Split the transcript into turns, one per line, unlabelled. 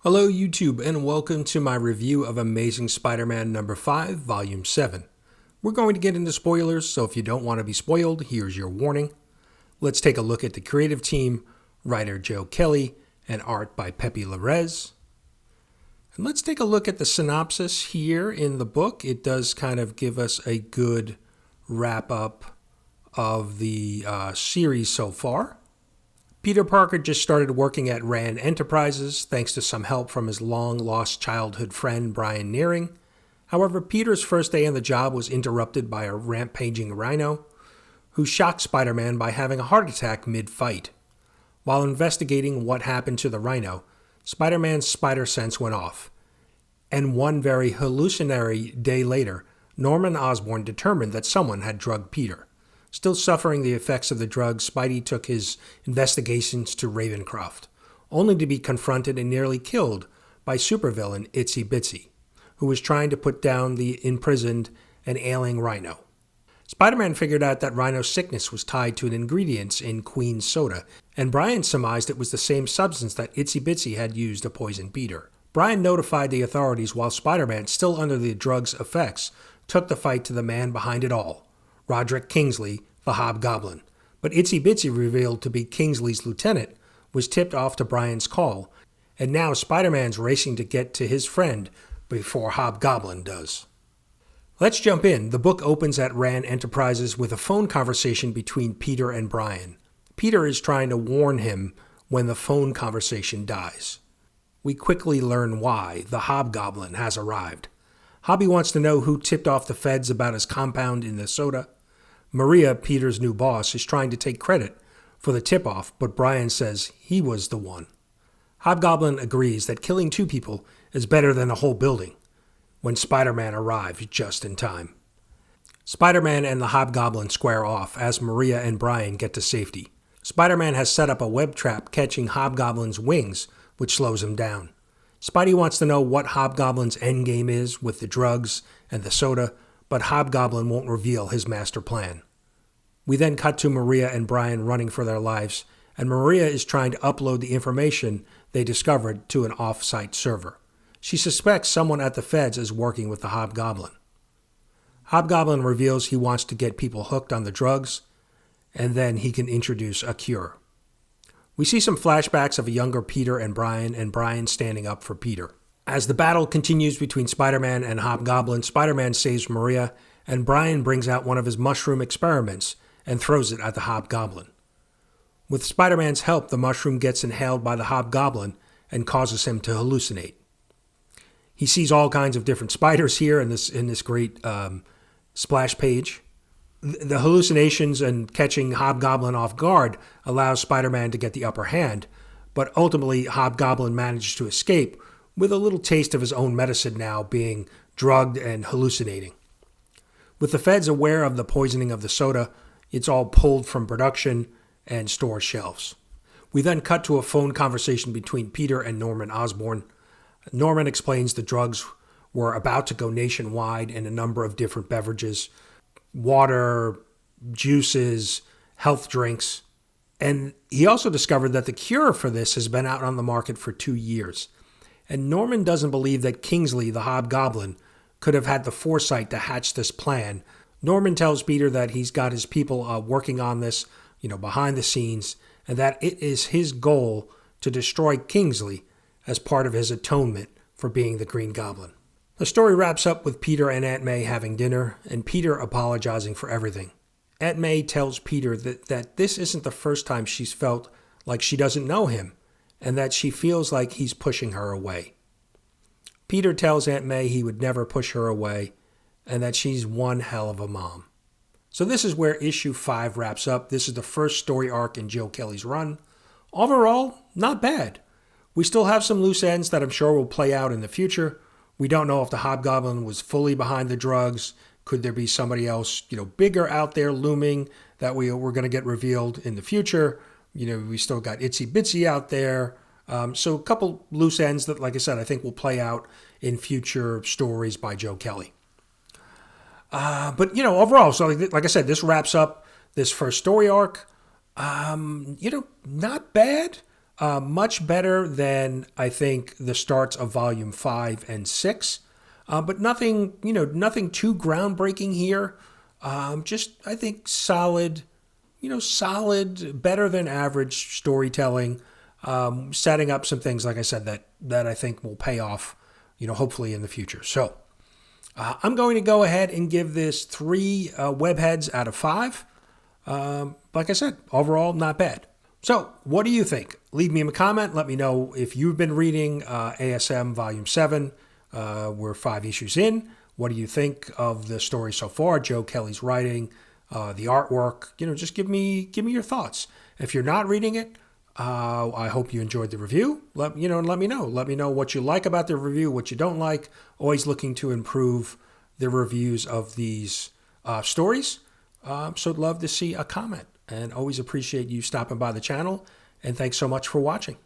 Hello YouTube and welcome to my review of Amazing Spider-Man number 5, Volume 7. We're going to get into spoilers, so if you don't want to be spoiled, here's your warning. Let's take a look at the creative team, writer Joe Kelly, and art by Pepe Larraz. And let's take a look at the synopsis here in the book. It does kind of give us a good wrap-up of the series so far. Peter Parker just started working at Rand Enterprises thanks to some help from his long-lost childhood friend Brian Nearing. However, Peter's first day on the job was interrupted by a rampaging rhino who shocked Spider-Man by having a heart attack mid-fight. While investigating what happened to the rhino, Spider-Man's spider sense went off. And one very hallucinatory day later, Norman Osborn determined that someone had drugged Peter. Still suffering the effects of the drug, Spidey took his investigations to Ravencroft, only to be confronted and nearly killed by supervillain Itsy Bitsy, who was trying to put down the imprisoned and ailing Rhino. Spider-Man figured out that Rhino's sickness was tied to an ingredient in Queen's soda, and Brian surmised it was the same substance that Itsy Bitsy had used to poison Peter. Brian notified the authorities while Spider-Man, still under the drug's effects, took the fight to the man behind it all, Roderick Kingsley, the Hobgoblin. But Itsy Bitsy, revealed to be Kingsley's lieutenant, was tipped off to Brian's call, and now Spider-Man's racing to get to his friend before Hobgoblin does. Let's jump in. The book opens at Rand Enterprises with a phone conversation between Peter and Brian. Peter is trying to warn him when the phone conversation dies. We quickly learn why. The Hobgoblin has arrived. Hobby wants to know who tipped off the feds about his compound in the soda. Maria, Peter's new boss, is trying to take credit for the tip-off, but Brian says he was the one. Hobgoblin agrees that killing 2 people is better than a whole building when Spider-Man arrives just in time. Spider-Man and the Hobgoblin square off as Maria and Brian get to safety. Spider-Man has set up a web trap catching Hobgoblin's wings, which slows him down. Spidey wants to know what Hobgoblin's endgame is with the drugs and the soda, but Hobgoblin won't reveal his master plan. We then cut to Maria and Brian running for their lives, and Maria is trying to upload the information they discovered to an off-site server. She suspects someone at the feds is working with the Hobgoblin. Hobgoblin reveals he wants to get people hooked on the drugs, and then he can introduce a cure. We see some flashbacks of a younger Peter and Brian standing up for Peter. As the battle continues between Spider-Man and Hobgoblin, Spider-Man saves Maria, and Brian brings out one of his mushroom experiments and throws it at the Hobgoblin. With Spider-Man's help, the mushroom gets inhaled by the Hobgoblin and causes him to hallucinate. He sees all kinds of different spiders here in this great splash page. The hallucinations and catching Hobgoblin off guard allows Spider-Man to get the upper hand, but ultimately Hobgoblin manages to escape with a little taste of his own medicine now, being drugged and hallucinating. With the feds aware of the poisoning of the soda, it's all pulled from production and store shelves. We then cut to a phone conversation between Peter and Norman Osborn. Norman explains the drugs were about to go nationwide in a number of different beverages, water, juices, health drinks. And he also discovered that the cure for this has been out on the market for 2 years. And Norman doesn't believe that Kingsley, the Hobgoblin, could have had the foresight to hatch this plan. Norman tells Peter that he's got his people working on this, behind the scenes, and that it is his goal to destroy Kingsley as part of his atonement for being the Green Goblin. The story wraps up with Peter and Aunt May having dinner, and Peter apologizing for everything. Aunt May tells Peter that this isn't the first time she's felt like she doesn't know him, and that she feels like he's pushing her away. Peter tells Aunt May he would never push her away, and that she's one hell of a mom. So this is where issue 5 wraps up. This is the first story arc in Joe Kelly's run. Overall, not bad. We still have some loose ends that I'm sure will play out in the future. We don't know if the Hobgoblin was fully behind the drugs. Could there be somebody else, bigger out there looming that we're going to get revealed in the future? We still got Itsy Bitsy out there. So a couple loose ends that, like I said, I think will play out in future stories by Joe Kelly. But overall, so like I said, this wraps up this first story arc. Not bad. Much better than I think the starts of volume 5 and 6. But nothing, nothing too groundbreaking here. Just, I think, solid, solid, better than average storytelling, setting up some things, like I said, that I think will pay off, hopefully in the future. So I'm going to go ahead and give this 3 webheads out of 5. Like I said, overall, not bad. So what do you think? Leave me a comment. Let me know if you've been reading ASM Volume 7. We're 5 issues in. What do you think of the story so far? Joe Kelly's writing, the artwork. Just give me your thoughts. If you're not reading it, I hope you enjoyed the review. Let me know. Let me know what you like about the review, what you don't like. Always looking to improve the reviews of these stories. So I'd love to see a comment, and always appreciate you stopping by the channel. And thanks so much for watching.